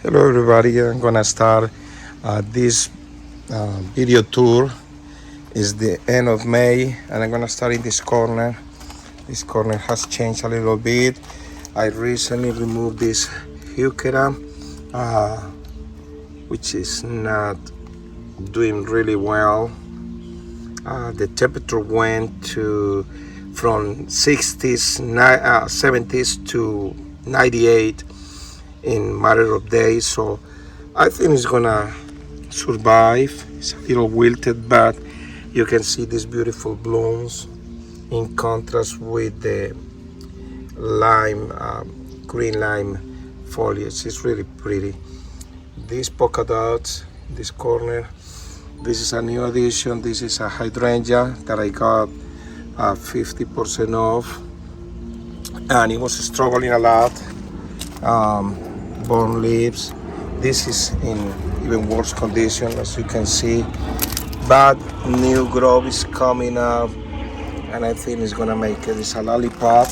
Hello everybody, I'm gonna start this video tour. Is the end of May and I'm gonna start in this corner. This corner has changed a little bit. I recently removed this heuchera, which is not doing really well. The temperature went to from 60s, 70s to 98 in matter of days, so I think it's gonna survive. It's a little wilted, but you can see these beautiful blooms in contrast with the lime, green lime foliage. It's really pretty. These polka dots, this corner, this is a new addition. This is a hydrangea that I got 50% off, and it was struggling a lot. Bone leaves. This is in even worse condition, as you can see, but new growth is coming up and I think it's gonna make it. It's a lollipop.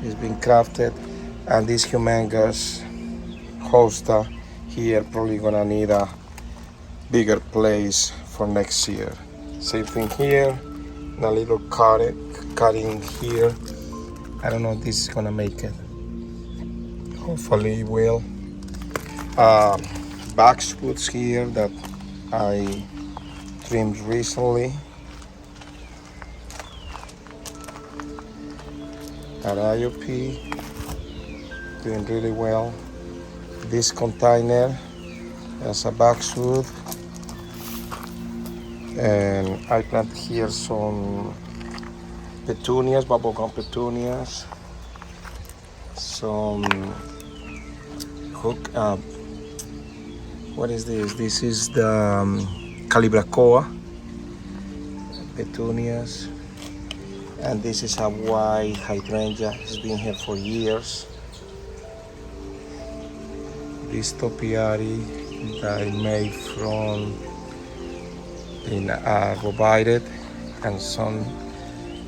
It's been crafted, and this humongous hosta here probably gonna need a bigger place for next year. Same thing here, and a little cutting here. I don't know if this is gonna make it. Hopefully it will. Boxwoods here that I trimmed recently. Ariope doing really well. This container has a boxwood, and I planted here some petunias, bubblegum petunias, some hook. What is this? This is the Calibracoa petunias, and this is a white hydrangea. It's been here for years. This topiary that I made from rovided, and some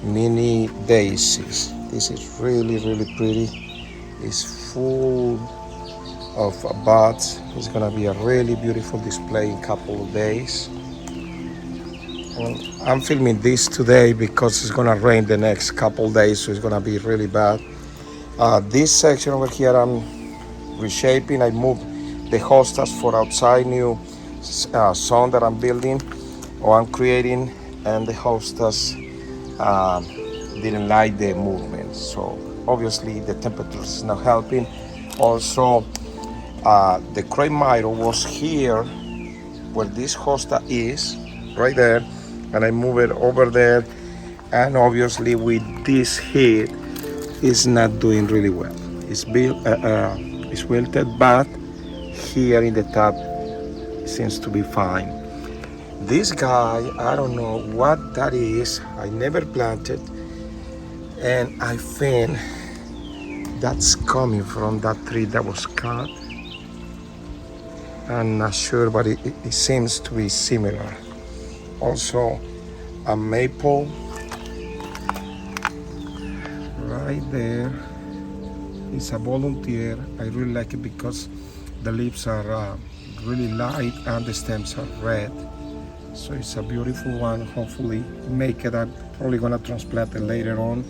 mini daisies. This is really pretty. It's full of buds. It's gonna be a really beautiful display in a couple of days. Well, I'm filming this today because it's gonna rain the next couple of days, so it's gonna be really bad. This section over here I'm reshaping. I moved the hostas for outside new zone that I'm building or I'm creating, and the hostas didn't like the movement, so obviously the temperature is not helping. Also, the Crape Myrtle was here where this hosta is, right there, and I move it over there, and obviously with this heat it's not doing really well. It's wilted, but here in the top it seems to be fine. This guy, I don't know what that is. I never planted, and I think that's coming from that tree that was cut. I'm not sure, but it seems to be similar. Also, a maple right there. It's a volunteer. I really like it because the leaves are really light and the stems are red. So it's a beautiful one. Hopefully make it. I'm probably gonna transplant it later on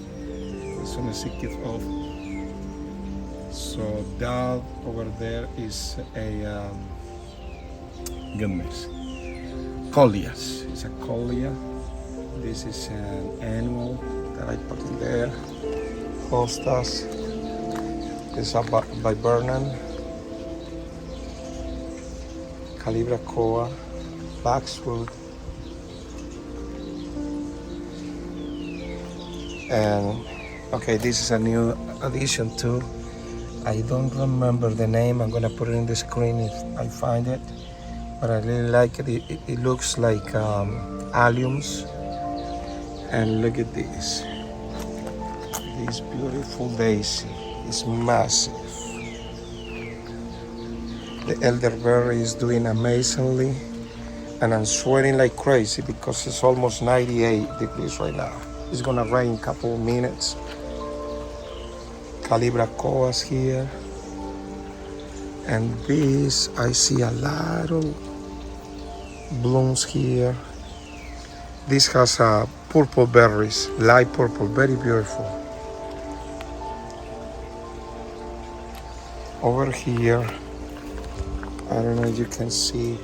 as soon as it gets off. So that over there is a goodness, Coleus. It's a Coleus. This is an annual that I put in there. Hostas. This is a Viburnum, Calibracoa, Boxwood, and okay, this is a new addition too. I don't remember the name. I'm gonna put it in the screen if I find it, but I really like it. It looks like alliums, and look at this. This beautiful daisy is massive. The elderberry is doing amazingly, and I'm sweating like crazy because it's almost 98 degrees right now. It's gonna rain in a couple of minutes. Calibracoas here. And this, I see a lot of blooms here. This has purple berries, light purple, very beautiful. Over here, I don't know if you can see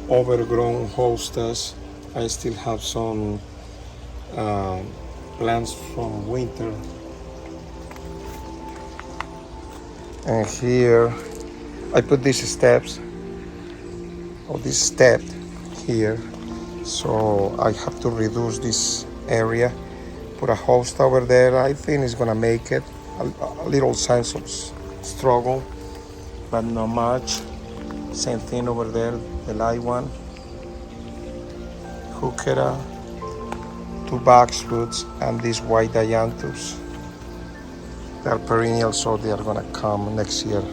overgrown hostas. I still have some plants from winter. And here, I put these steps, or this step here. So I have to reduce this area, put a host over there. I think it's gonna make it a little sense of struggle, but not much. Same thing over there, the light one. Heuchera, 2 boxwoods, and these white dianthus. They are perennial, so they are gonna come next year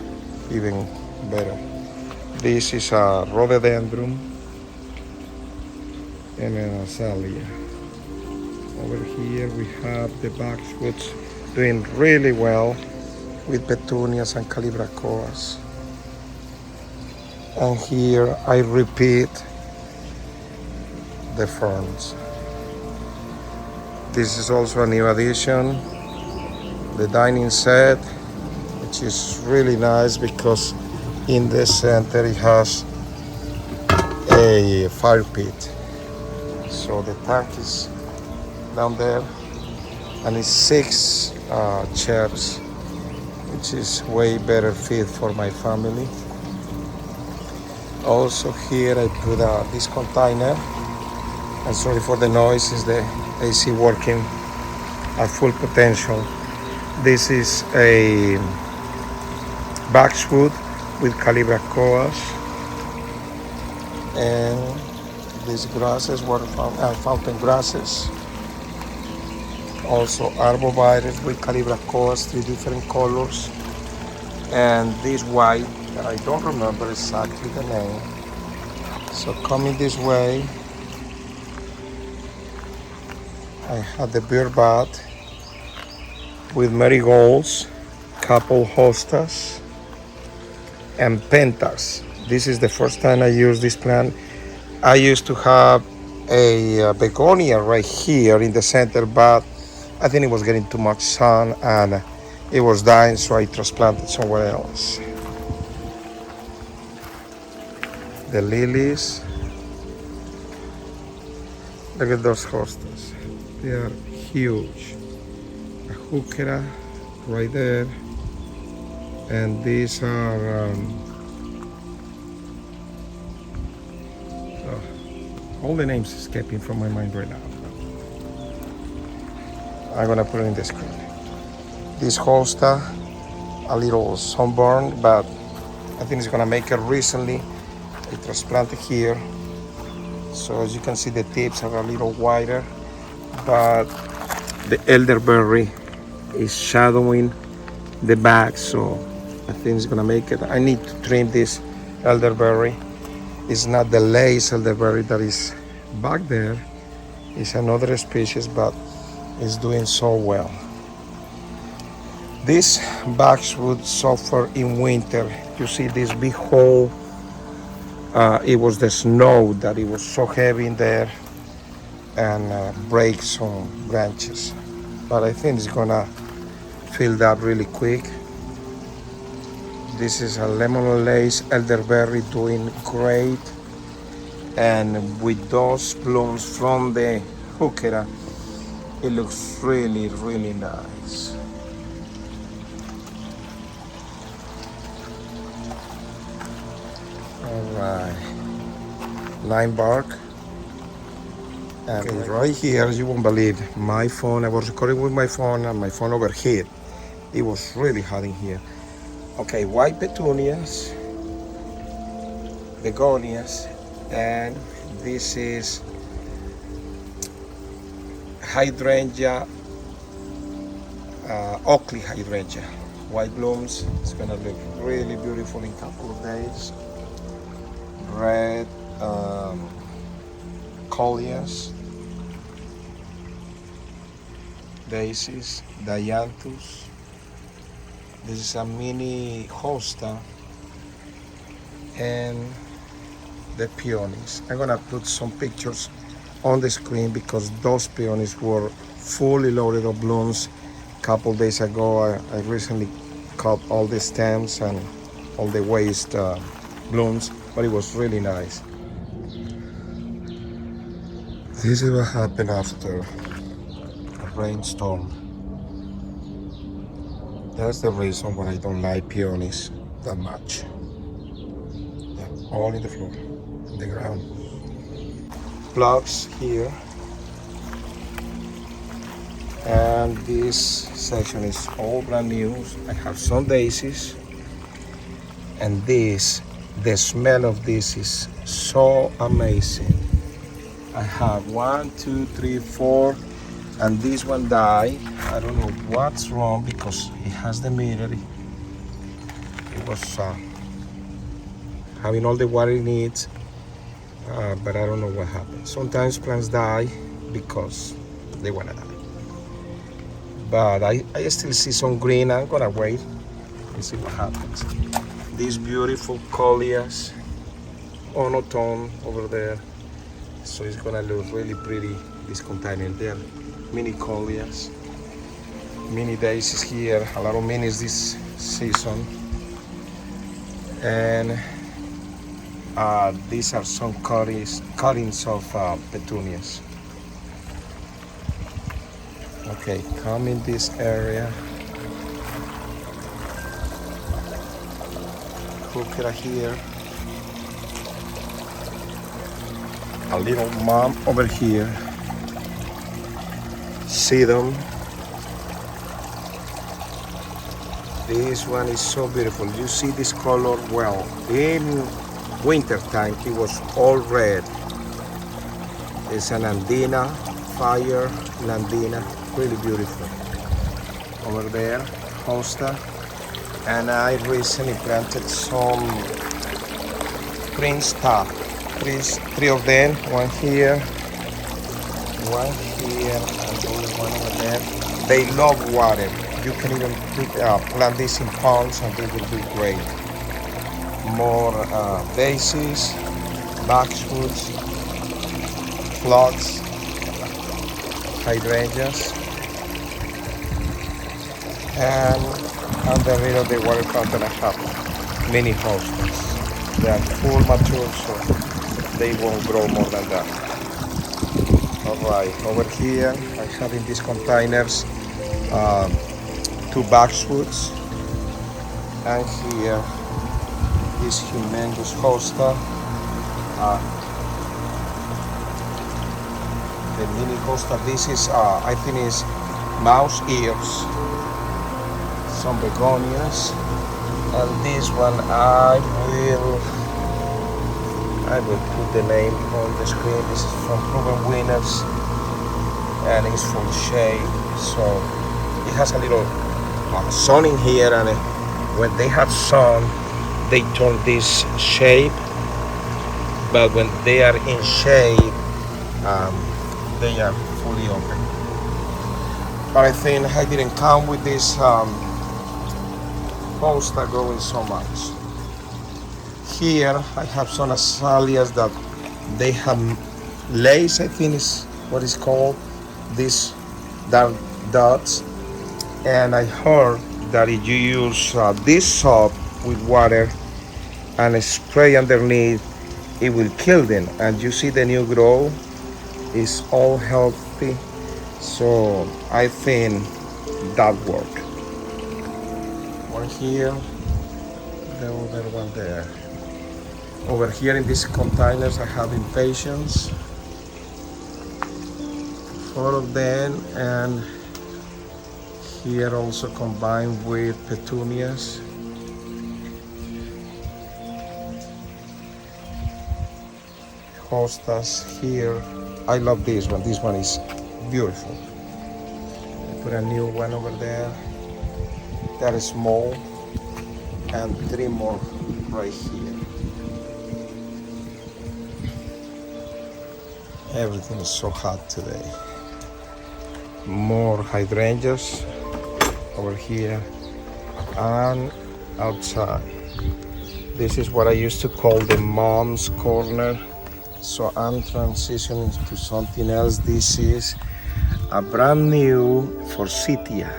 even better. This is a rhododendron and an azalea. Over here we have the boxwoods doing really well with petunias and calibrachoas. And here I repeat the ferns. This is also a new addition, the dining set, which is really nice because in the center it has a fire pit. So the tank is down there, and it's 6 chairs, which is way better fit for my family. Also here I put this container, and sorry for the noise, is the AC working at full potential. This is a boxwood with calibrachoas, and these grasses, fountain grasses. Also arbovirus with calibrachoas, 3 different colors. And this white, I don't remember exactly the name. So coming this way, I had the beer bath with marigolds, couple hostas, and pentas. This is the first time I use this plant. I used to have a begonia right here in the center, but I think it was getting too much sun and it was dying, so I transplanted somewhere else. The lilies, look at those hostas. They are huge. A heuchera right there, and these are all the names escaping from my mind right now. I'm gonna put it in the screen. This hosta, a little sunburned, but I think it's gonna make it recently. I transplanted here, so as you can see the tips are a little wider, but the elderberry is shadowing the back, so I think it's gonna make it. I need to trim this elderberry. It's not the lace elderberry that is back there. It's another species, but it's doing so well. This boxwood suffer in winter. You see this big hole. It was the snow that it was so heavy in there and break some branches. But I think it's gonna fill up really quick. This is a lemon lace elderberry doing great, and with those blooms from the heuchera, it looks really, really nice. All right, lime bark. And okay, right here, you won't believe, my phone, I was recording with my phone and my phone overheat. It was really hot in here. Okay, white petunias, begonias, and this is hydrangea, Oakley hydrangea. White blooms. It's gonna look really beautiful in a couple of days. Red Coleus, daisies, dianthus. This is a mini hosta and the peonies. I'm gonna put some pictures on the screen because those peonies were fully loaded of blooms. A couple days ago, I recently cut all the stems and all the waste blooms, but it was really nice. This is what happened after a rainstorm. That's the reason why I don't like peonies that much. They're all in the floor, in the ground. Plugs here. And this section is all brand new. I have some daisies. And this, the smell of this is so amazing. I have 1, 2, 3, 4, and this one died. I don't know what's wrong because it has the mirror. It was having all the water it needs, but I don't know what happened. Sometimes plants die because they want to die. But I still see some green. I'm gonna wait and see what happens. This beautiful Coleus monotone over there. So it's gonna look really pretty, this container there. Mini Coleus, mini daisies here, a lot of minis this season. And these are some cuttings of petunias. Okay, come in this area. Hook it here. A little mom over here. See them. This one is so beautiful. You see this color well. In winter time, it was all red. It's an Andina, fire Andina, really beautiful. Over there, hosta. And I recently planted some Prince top. Three of them, one here, and the other one over there. They love water. You can even plant this in ponds and they will do great. More daisies, boxwoods, phlox, hydrangeas, and under rid of the water fountain I have mini hostas. They are full mature, so they won't grow more than that. Alright, over here I have in these containers 2 boxwoods, and here this humongous hosta, the mini hosta. This is I think is mouse ears, some begonias, and this one I will put the name on the screen. This is from Proven Winners and it's full shade, so it has a little sun in here, and when they have sun they turn this shape, but when they are in shade they are fully open. But I think I didn't come with this hosta growing so much. Here I have some azaleas that they have lace, I think is what is called, these dark dots. And I heard that if you use this soap with water and spray underneath, it will kill them. And you see the new growth is all healthy. So I think that worked. One here, the other one there. Over here in these containers I have impatiens, 4 of them, and here also combined with petunias. Hostas here. I love this one. This one is beautiful. I put a new one over there. That is small, and 3 more right here. Everything is so hot today. More hydrangeas over here and outside. This is what I used to call the mom's corner. So I'm transitioning to something else. This is a brand new Forsythia.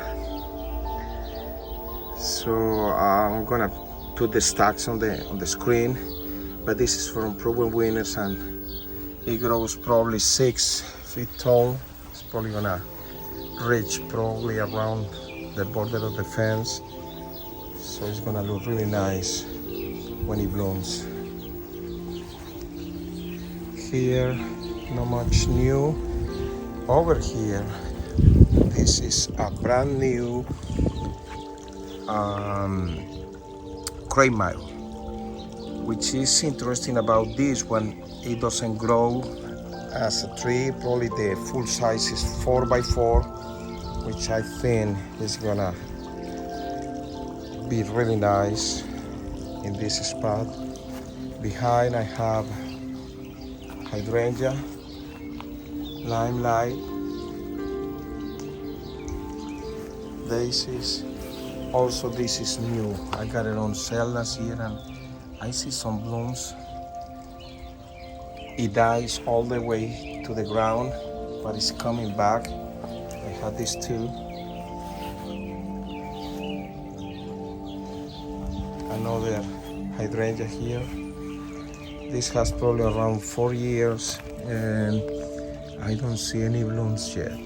So I'm gonna put the stacks on the screen, but this is from proven winners, and it grows probably 6 feet tall. It's probably gonna reach probably around the border of the fence. So it's gonna look really nice when it blooms. Here, not much new. Over here, this is a brand new Crape, which is interesting about this one. It doesn't grow as a tree. Probably the full size is 4x4, which I think is gonna be really nice in this spot. Behind I have Hydrangea, Limelight, daisies. Also, this is new. I got it on sale last year, and I see some blooms. It dies all the way to the ground, but it's coming back. I had this too. Another hydrangea here. This has probably around 4 years, and I don't see any blooms yet.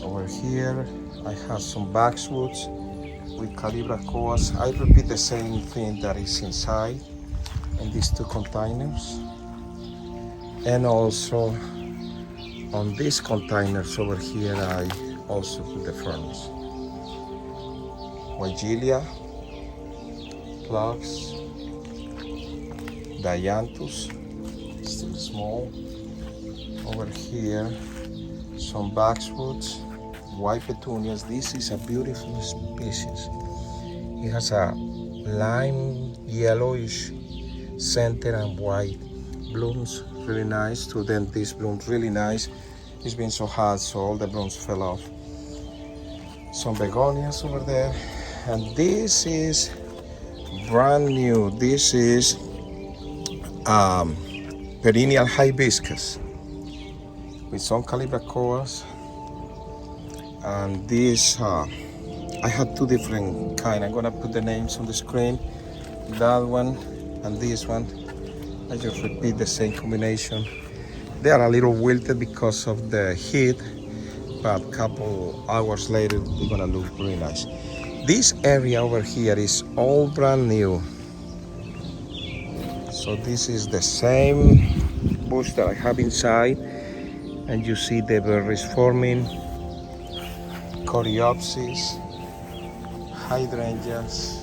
Over here, I have some boxwoods with Calibra coas. I repeat the same thing that is inside in these 2 containers. And also on these containers over here, I also put the ferns. Weigelia, plugs, Dianthus, still small. Over here, some boxwoods, white petunias. This is a beautiful species. It has a lime yellowish center and white. Blooms really nice too. Then this blooms really nice. It's been so hot, so all the blooms fell off. Some begonias over there. And this is brand new. This is perennial hibiscus with some Calibra coas. And this, I had 2 different kind. I'm gonna put the names on the screen. That one and this one. I just repeat the same combination. They are a little wilted because of the heat, but a couple hours later, they're gonna look really nice. This area over here is all brand new. So this is the same bush that I have inside, and you see the berries forming. Coreopsis, hydrangeas,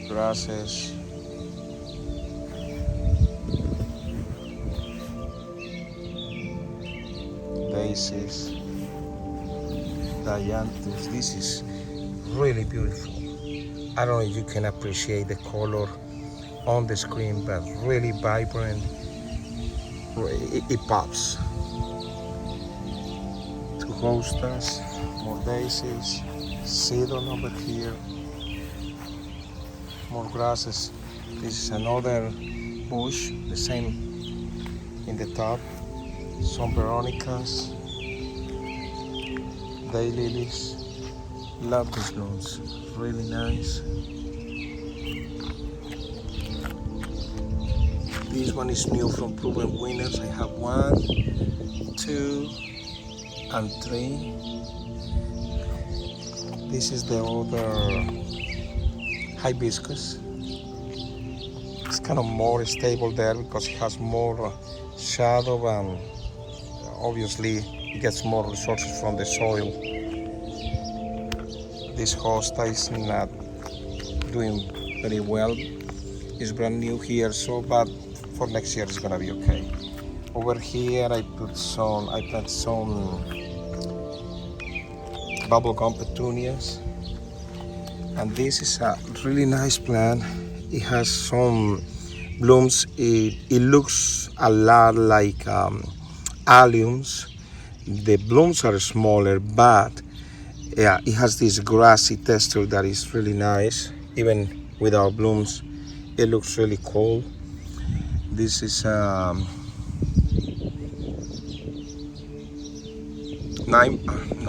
grasses, daisies, Dianthus. This is really beautiful. I don't know if you can appreciate the color on the screen, but really vibrant. It pops. 2 hostas, more daisies, sedum over here, more grasses. This is another bush, the same in the top. Some veronicas, daylilies. Love these blooms, really nice. This one is new from proven winners. I have 1, 2, and 3. This is the other hibiscus. It's kind of more stable there because it has more shadow, and obviously it gets more resources from the soil. This hosta is not doing very well. It's brand new here, so but for next year it's gonna be okay. Over here I plant some bubblegum petunias, and this is a really nice plant. It has some blooms. It looks a lot like alliums. The blooms are smaller, but Yeah, it has this grassy texture that is really nice. Even without blooms, it looks really cool. This is no,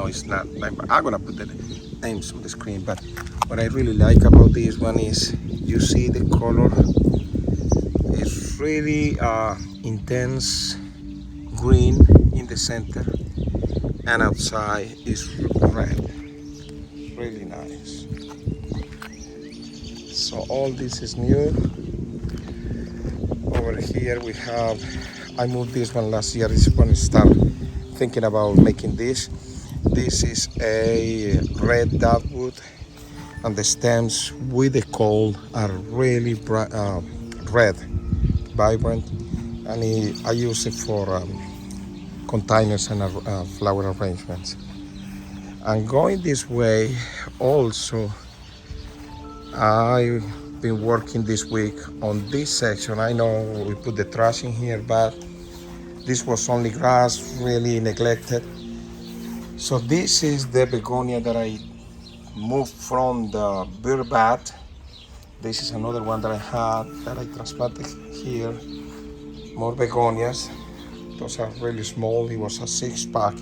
it's not nine. I'm gonna put the names on the screen. But what I really like about this one is you see the color. It's really intense green in the center, and outside is red. Really nice. So all this is new. Over here we have, I moved this one last year. This one start thinking about making this. This is a red dogwood, and the stems with the coal are really bright, red, vibrant, and I use it for containers and flower arrangements. And going this way also, I've been working this week on this section. I know we put the trash in here, but this was only grass, really neglected. So this is the begonia that I moved from the bird bath. This is another one that I had that I transplanted here. More begonias. Those are really small. It was a 6-pack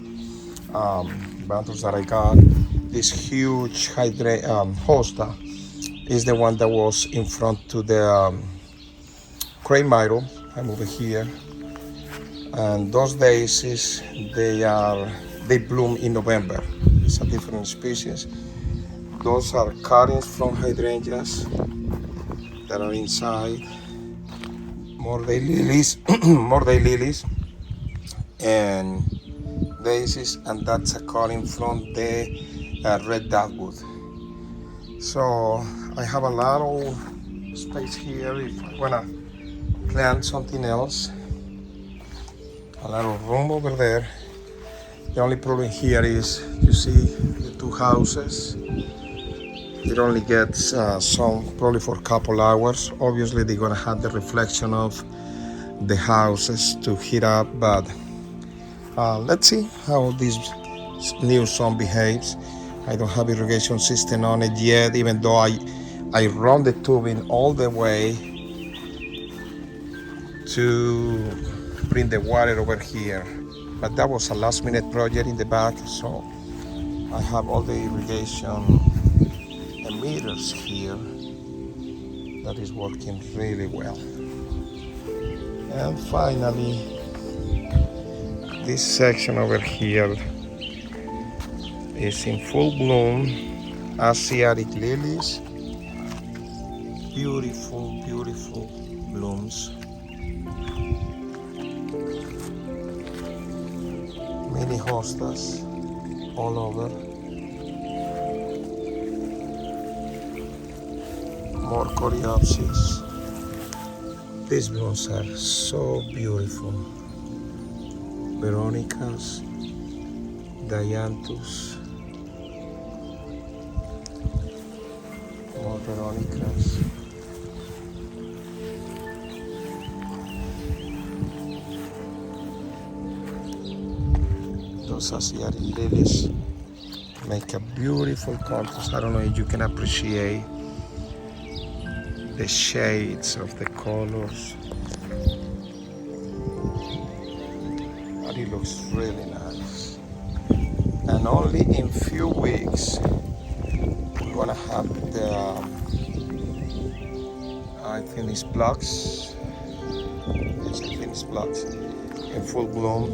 bundles that I got. This huge hosta is the one that was in front to the Crape Myrtle. I moved it here. And those daisies, they bloom in November. It's a different species. Those are cuttings from hydrangeas that are inside. More daylilies, more daylilies, and daisies, and that's a cutting from the red dogwood. So I have a lot of space here if I wanna plant something else. A lot of room over there. The only problem here is, you see the two houses. It only gets sun probably for a couple hours. Obviously they're gonna have the reflection of the houses to heat up, but let's see how this new sun behaves. I don't have irrigation system on it yet, even though I run the tubing all the way to bring the water over here. But that was a last minute project in the back, so I have all the irrigation meters here that is working really well. And finally, this section over here is in full bloom. Asiatic lilies, beautiful, beautiful blooms. Many hostas all over. More coreopsis. These blooms are so beautiful. Veronicas, Dianthus, more Veronicas. Those Asiatic lilies make a beautiful contrast. I don't know if you can appreciate the shades of the colors, but it looks really nice. And only in few weeks we're gonna have the I think it's blocks. Yes, I think it's blocks in full bloom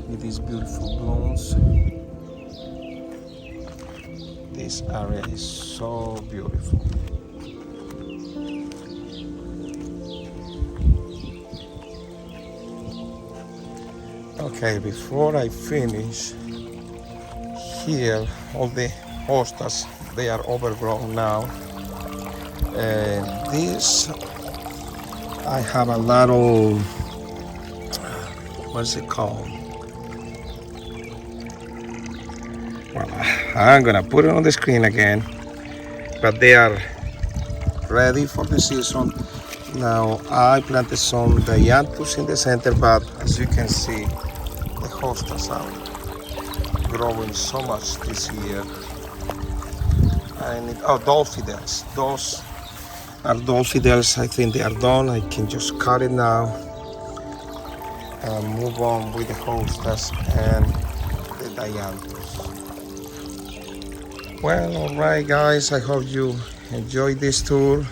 with these beautiful blooms. This area is so beautiful. Okay, before I finish, here all the hostas, they are overgrown now. And this, I have a lot of, what's it called? Well, I'm gonna put it on the screen again, but they are ready for the season. Now I planted some Dianthus in the center, but as you can see, the hostas out. growing so much this year. And Dolphidels. Those are Dolphidels. I think they are done. I can just cut it now and move on with the hostas and the dianthus. Well, alright guys, I hope you enjoyed this tour.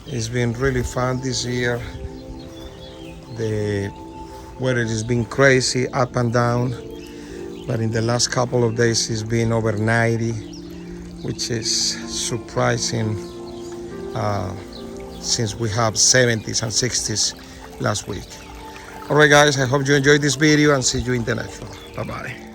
It's been really fun this year. The weather has been crazy, up and down, but in the last couple of days it's been over 90, which is surprising since we have 70s and 60s last week. Alright guys, I hope you enjoyed this video and see you in the next one. Bye bye.